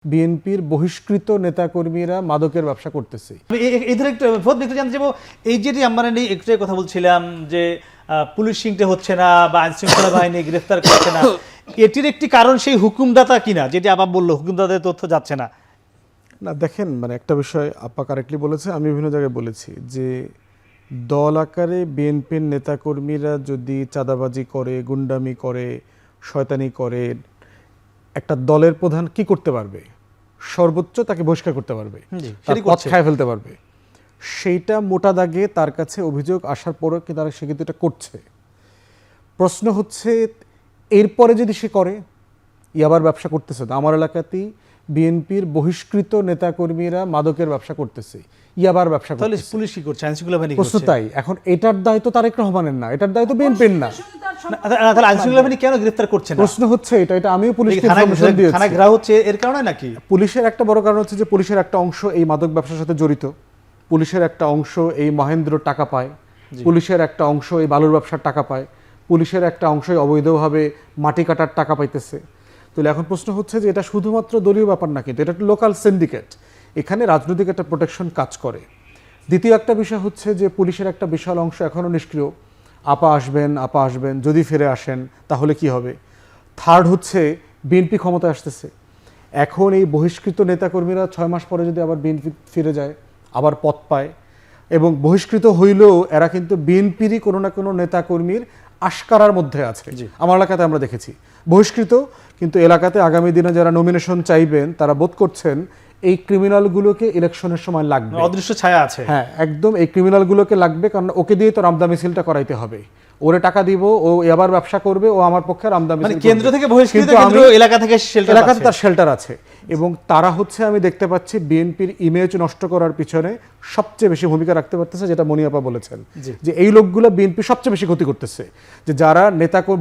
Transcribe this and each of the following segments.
বিএনপির বহিষ্কৃত নেতাকর্মীরা মাদকের ব্যবসা করতেছে। এই ধরে একটু একটু জানতে চাইবো, এই যেটি আমরা নিয়ে একটু কথা বলছিলাম যে পুলিশিংটা হচ্ছে না বা আইন শৃঙ্খলা বাহিনী গ্রেফতার করছে না, এটির একটি কারণ সেই হুকুমদাতা কিনা, যেটি আবার বললো হুকুমদাতাদের তথ্য যাচ্ছে না। না দেখেন, একটা বিষয় আপা কারেক্টলি বলেছে, আমি বিভিন্ন জায়গায় বলেছি যে দল আকারে বিএনপির নেতাকর্মীরা যদি চাঁদাবাজি করে, গুন্ডামি করে, শয়তানি করে, একটা দলের প্রধান কি করতে পারবে? সর্বোচ্চ তাকে বহিষ্কার করতে পারবে, পথ খায় ফেলতে পারবে। সেইটা মোটা দাগে তার কাছে অভিযোগ আসার পরও কি তারা সে কিন্তু এটা করছে। প্রশ্ন হচ্ছে এরপরে যদি সে করে, ইয়াবার ব্যবসা করতেছে। আমার এলাকাতেই বিএনপির বহিষ্কৃত নেতাকর্মীরা মাদকের ব্যবসা করতেছে, ইয়াবার ব্যবসা করতেছে। তাহলে পুলিশ কি করছে? আইন শৃঙ্খলা বাহিনী প্রশ্ন তাই। এখন এটার দায়িত্ব তারেক রহমানের না, এটার দায়িত্ব বিএনপির না। তাহলে আইন শৃঙ্খলা বাহিনী কেন গ্রেফতার করছে না? প্রশ্ন হচ্ছে এটা আমিও পুলিশকে ইনফরমেশন দিয়েছি। থানা ঘেরাও হচ্ছে এর কারণে নাকি? পুলিশের একটা বড় কারণ হচ্ছে যে পুলিশের একটা অংশ এই মাদক ব্যবসার সাথে জড়িত, পুলিশের একটা অংশ এই মহেন্দ্র টাকা পায়, পুলিশের একটা অংশ এই বালুর ব্যবসার টাকা পায়, পুলিশের একটা অংশ অবৈধভাবে মাটি কাটার টাকা পাইতেছে। তাহলে এখন প্রশ্ন হচ্ছে যে এটা শুধুমাত্র দলীয় ব্যাপার না, কিন্তু এটা একটা লোকাল সিন্ডিকেট, এখানে রাজনৈতিক একটা প্রোটেকশন কাজ করে। দ্বিতীয় একটা বিষয় হচ্ছে যে পুলিশের একটা বিশাল অংশ এখনও নিষ্ক্রিয়। আপা আসবেন, যদি ফিরে আসেন তাহলে কি হবে? থার্ড হচ্ছে বিএনপি ক্ষমতায় আসতেছে, এখন এই বহিষ্কৃত নেতাকর্মীরা 6 মাস পরে যদি আবার বিএনপি ফিরে যায়, আবার পদ পায়, এবং বহিষ্কৃত হইলেও এরা কিন্তু বিএনপিরই কোনো না কোনো নেতাকর্মীর আশকারার মধ্যে আছে। আমার এলাকাতে আমরা দেখেছি বহিষ্কৃত, কিন্তু এলাকাতে আগামী দিনে যারা নমিনেশন চাইবেন তারা বোধ করছেন এই ক্রিমিনালগুলোকে ইলেকশনের সময় লাগবে, অদৃশ্য ছায়া আছে। হ্যাঁ, একদম এই ক্রিমিনালগুলোকে লাগবে, কারণ ওকে দিয়ে তো রামদা মিছিলটা করাইতে হবে। ওরে টাকা দিব, ও এবার ব্যবসা করবে, ও আমার পক্ষে রামদা মিছিল। কেন্দ্র থেকে বহিষ্কৃত, এলাকা থেকে এলাকাতে তার শেল্টার আছে, এবং তারা হচ্ছে আমি দেখতে পাচ্ছি বিএনপির ইমেজ নষ্ট করার পিছনে সবচেয়ে বেশি ভূমিকা রাখতে পারতেছে, যেটা মনিয়াপা বলেছেন যে এই লোকগুলো বিএনপি সবচেয়ে বেশি ক্ষতি করতেছে, যে যারা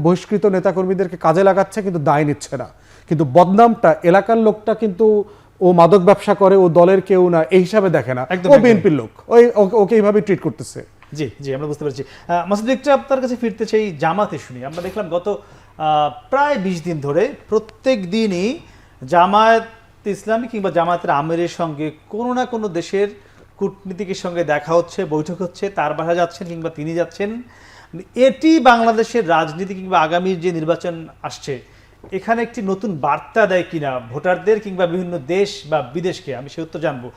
বহিষ্কৃত নেতাকর্মীদেরকে কাজে লাগাচ্ছে কিন্তু দায় নিচ্ছে না, কিন্তু বদনামটা এলাকার লোকটা কিন্তু ও মাদক ব্যবসা করে, ও দলের কেউ না এই হিসাবে দেখে না, ও বিএনপির লোক, ওকে এইভাবে ট্রিট করতেছে। জি জি, আমরা বুঝতে পারছি। মাসুদ, একটু আপনার কাছে ফিরতে চাই জামাতে শুনি। আমরা দেখলাম গত প্রায় 20 দিন ধরে প্রত্যেক দিনই জামায়াত ইসলামী কিংবা জামায়াতের আমিরের সঙ্গে কোনো না কোনো দেশের কূটনীতিকের সঙ্গে দেখা হচ্ছে, বৈঠক হচ্ছে, তার বাসা যাচ্ছেন কিংবা তিনি যাচ্ছেন। এটি বাংলাদেশের রাজনীতি কিংবা আগামীর যে নির্বাচন আসছে এখানে একটি নতুন বার্তা দেয় কিনা ভোটারদের কিংবা বিভিন্ন দেশ বা বিদেশকে, আমি সে উত্তর জানবো।